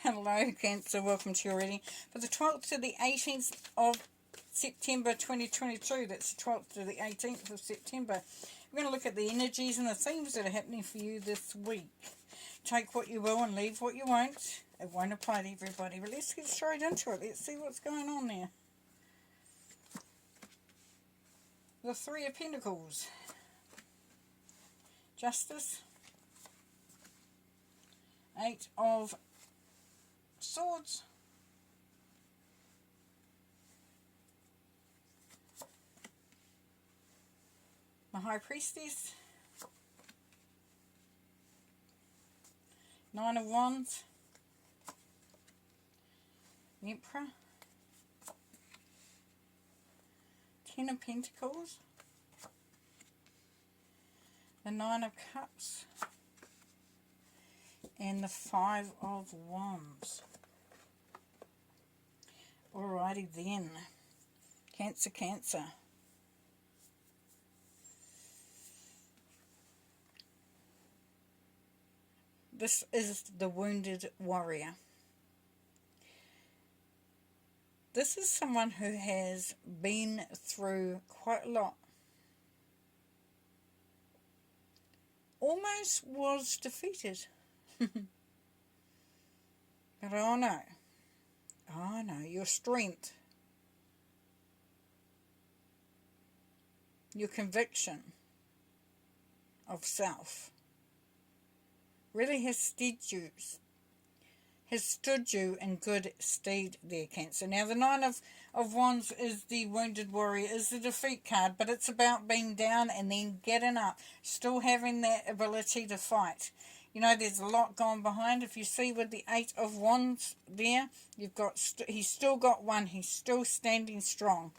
Hello Cancer, welcome to your reading for the 12th to the 18th of September 2022. That's the 12th to the 18th of September. We're going to look at the energies and the themes that are happening for you this week. Take what you will and leave what you won't. It won't apply to everybody, but let's get straight into it. Let's see what's going on there. The Three of Pentacles. Justice. Eight of Swords. The High Priestess. Nine of Wands. The Emperor. Ten of Pentacles. The Nine of Cups. And the Five of Wands. Alrighty then. Cancer, Cancer. This is the Wounded Warrior. This is someone who has been through quite a lot. Almost was defeated. But oh no, your strength, your conviction of self really has stood you in good stead there, Cancer. Now the Nine of Wands is the Wounded Warrior, is the defeat card, but it's about being down and then getting up, still having that ability to fight. You know, there's a lot going behind. If you see with the Eight of Wands there, you've got he's still got one. He's still standing strong.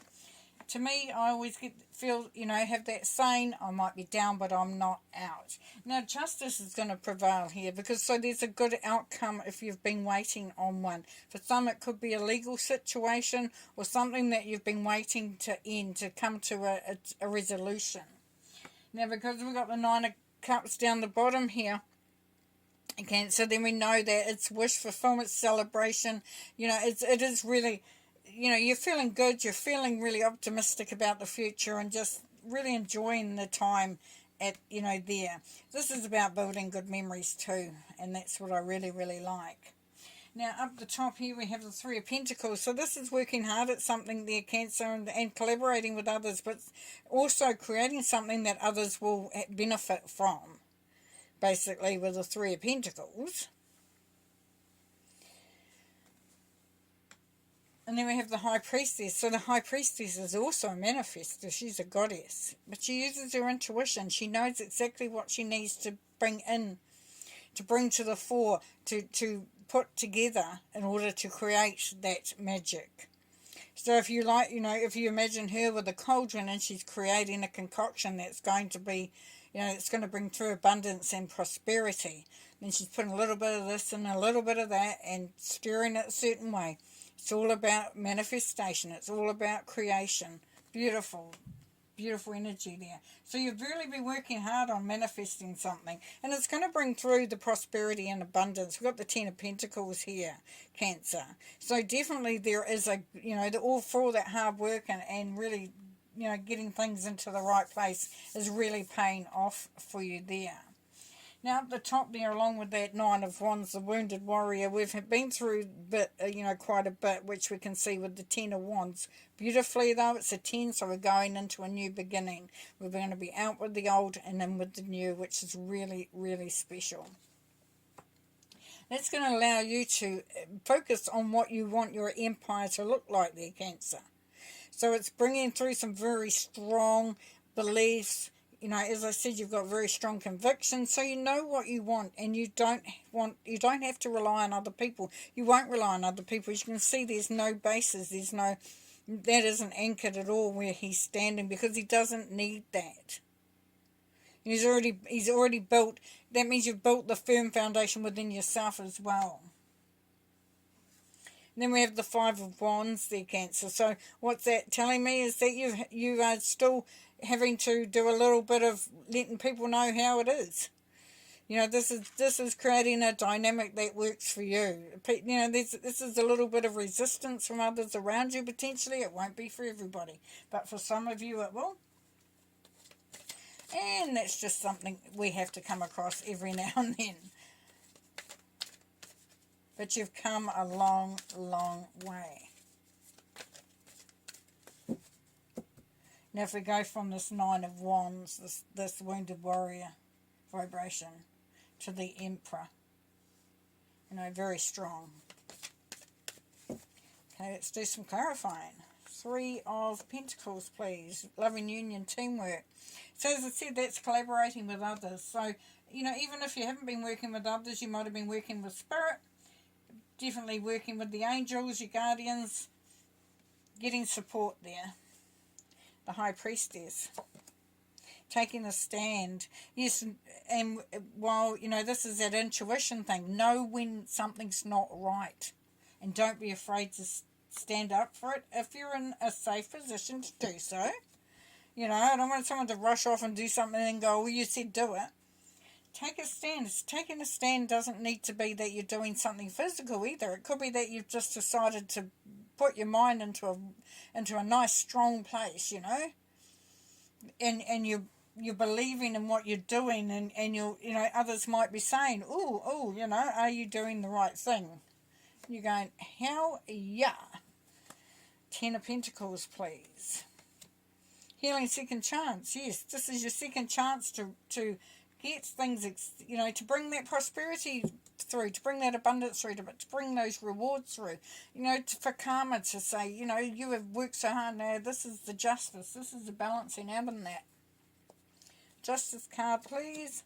To me, I always feel, you know, have that saying, I might be down, but I'm not out. Now, justice is going to prevail here because so there's a good outcome if you've been waiting on one. For some, it could be a legal situation or something that you've been waiting to end, to come to a resolution. Now, because we've got the Nine of Cups down the bottom here, Cancer, then we know that it's wish fulfillment, celebration. You know, it is really, you know, you're feeling good, you're feeling really optimistic about the future and just really enjoying the time at, you know, there. This is about building good memories too, and that's what I really, really like. Now, up the top here, we have the Three of Pentacles. So this is working hard at something there, Cancer, and collaborating with others, but also creating something that others will benefit from. Basically, with the Three of Pentacles. And then we have the High Priestess. So the High Priestess is also a manifester. She's a goddess. But she uses her intuition. She knows exactly what she needs to bring in, to bring to the fore, to put together in order to create that magic. So if you like, you know, if you imagine her with a cauldron and she's creating a concoction that's going to be, you know, it's going to bring through abundance and prosperity. Then she's putting a little bit of this and a little bit of that and stirring it a certain way. It's all about manifestation. It's all about creation. Beautiful, beautiful energy there. So you've really been working hard on manifesting something. And it's going to bring through the prosperity and abundance. We've got the Ten of Pentacles here, Cancer. So definitely there is a, you know, all for all that hard work and really, you know, getting things into the right place is really paying off for you there. Now up the top there, along with that Nine of Wands, the Wounded Warrior, we've been through quite a bit, which we can see with the Ten of Wands. Beautifully though, it's a 10, so we're going into a new beginning. We're going to be out with the old and in with the new, which is really, really special. That's going to allow you to focus on what you want your empire to look like there, Cancer. So it's bringing through some very strong beliefs. You know, as I said, you've got very strong convictions, so you know what you want, and you don't have to rely on other people. You won't rely on other people. As you can see, there's no basis. That isn't anchored at all where he's standing, because he doesn't need that. He's already built. That means you've built the firm foundation within yourself as well. And then we have the Five of Wands there, Cancer. So what's that telling me is that you are still having to do a little bit of letting people know how it is. You know, this is creating a dynamic that works for you. You know, this is a little bit of resistance from others around you potentially. It won't be for everybody, but for some of you it will. And that's just something we have to come across every now and then. But you've come a long, long way. Now if we go from this Nine of Wands, this wounded warrior vibration, to the Emperor. You know, very strong. Okay, let's do some clarifying. Three of Pentacles, please. Loving union, teamwork. So as I said, that's collaborating with others. So, you know, even if you haven't been working with others, you might have been working with Spirit. Definitely working with the angels, your guardians. Getting support there. The High Priestess. Taking a stand. Yes, and while, you know, this is that intuition thing. Know when something's not right. And don't be afraid to stand up for it if you're in a safe position to do so. You know, I don't want someone to rush off and do something and go, well, you said do it. Take a stand. Taking a stand doesn't need to be that you're doing something physical either. It could be that you've just decided to put your mind into a nice strong place, you know. And you're believing in what you're doing, and you know, others might be saying, oh, you know, are you doing the right thing? You're going, hell yeah. 10 of Pentacles, please. Healing second chance. Yes, this is your second chance to get things, you know, to bring that prosperity through, to bring that abundance through, to bring those rewards through. You know, for karma to say, you know, you have worked so hard now, this is the justice, this is the balancing out in that. Justice card, please.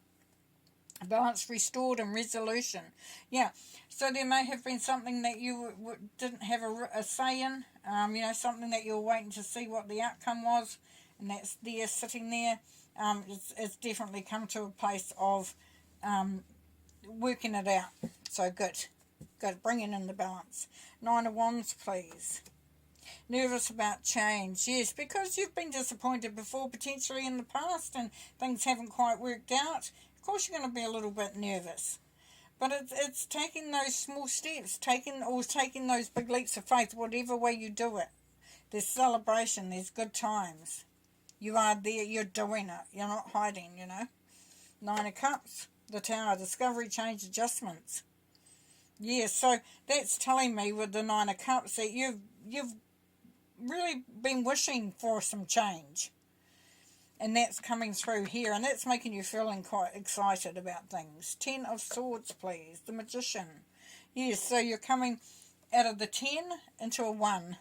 Balance restored and resolution. Yeah, so there may have been something that you didn't have a say in, you know, something that you were waiting to see what the outcome was, and that's there sitting there. It's definitely come to a place of working it out. So good, bringing in the balance. 9 of Wands, please. Nervous about change. Yes, because you've been disappointed before, potentially in the past, and things haven't quite worked out. Of course you're going to be a little bit nervous. But it's taking those small steps, taking those big leaps of faith, whatever way you do it. There's celebration, there's good times. You are there, you're doing it. You're not hiding, you know. 9 of Cups, the Tower, discovery, change, adjustments. Yeah, so that's telling me with the 9 of Cups that you've really been wishing for some change. And that's coming through here, and that's making you feeling quite excited about things. 10 of Swords, please. The Magician. Yes, so you're coming out of the 10 into a 1.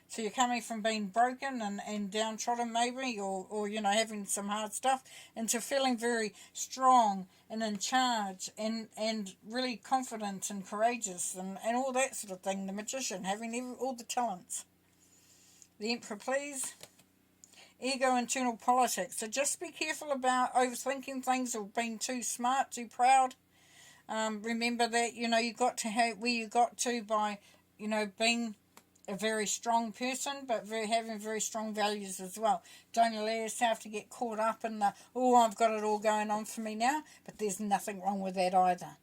So you're coming from being broken and downtrodden maybe, or you know, having some hard stuff, into feeling very strong and in charge and really confident and courageous and all that sort of thing. The Magician, having all the talents. The Emperor, please. Ego, internal politics. So just be careful about overthinking things or being too smart, too proud. Remember that, you know, you got to have where you got to by, you know, being a very strong person, but having very strong values as well. Don't allow yourself to get caught up in the, oh, I've got it all going on for me now, but there's nothing wrong with that either.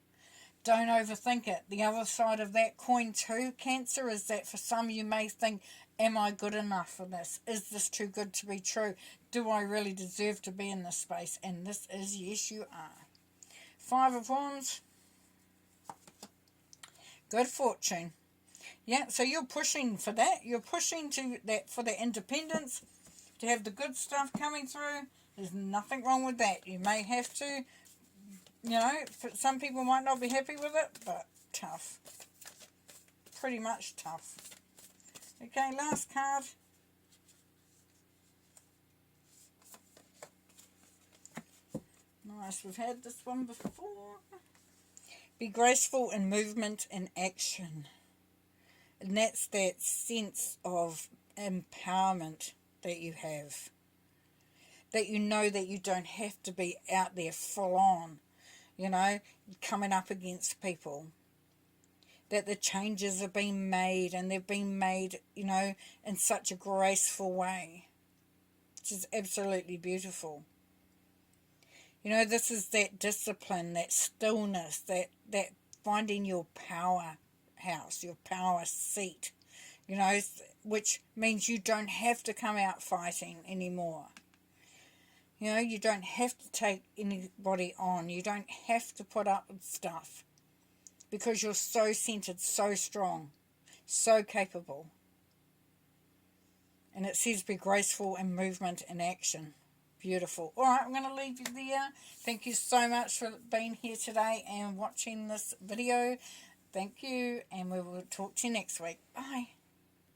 Don't overthink it. The other side of that coin too, Cancer, is that for some you may think, am I good enough for this? Is this too good to be true? Do I really deserve to be in this space? And this is, yes, you are. 5 of Wands. Good fortune. Yeah, so you're pushing for that. You're pushing to that for the independence, to have the good stuff coming through. There's nothing wrong with that. You may have to, you know, some people might not be happy with it, but tough. Pretty much tough. Okay, last card. Nice, we've had this one before. Be graceful in movement and action. And that's that sense of empowerment that you have. That you know that you don't have to be out there full on, you know, coming up against people. That the changes are being made, and they've been made, you know, in such a graceful way. Which is absolutely beautiful. You know, this is that discipline, that stillness, that finding your powerhouse, your power seat, you know, which means you don't have to come out fighting anymore. You know, you don't have to take anybody on. You don't have to put up with stuff because you're so centered, so strong, so capable. And it says be graceful in movement and action. Beautiful. All right, I'm going to leave you there. Thank you so much for being here today and watching this video. Thank you, and we will talk to you next week. Bye.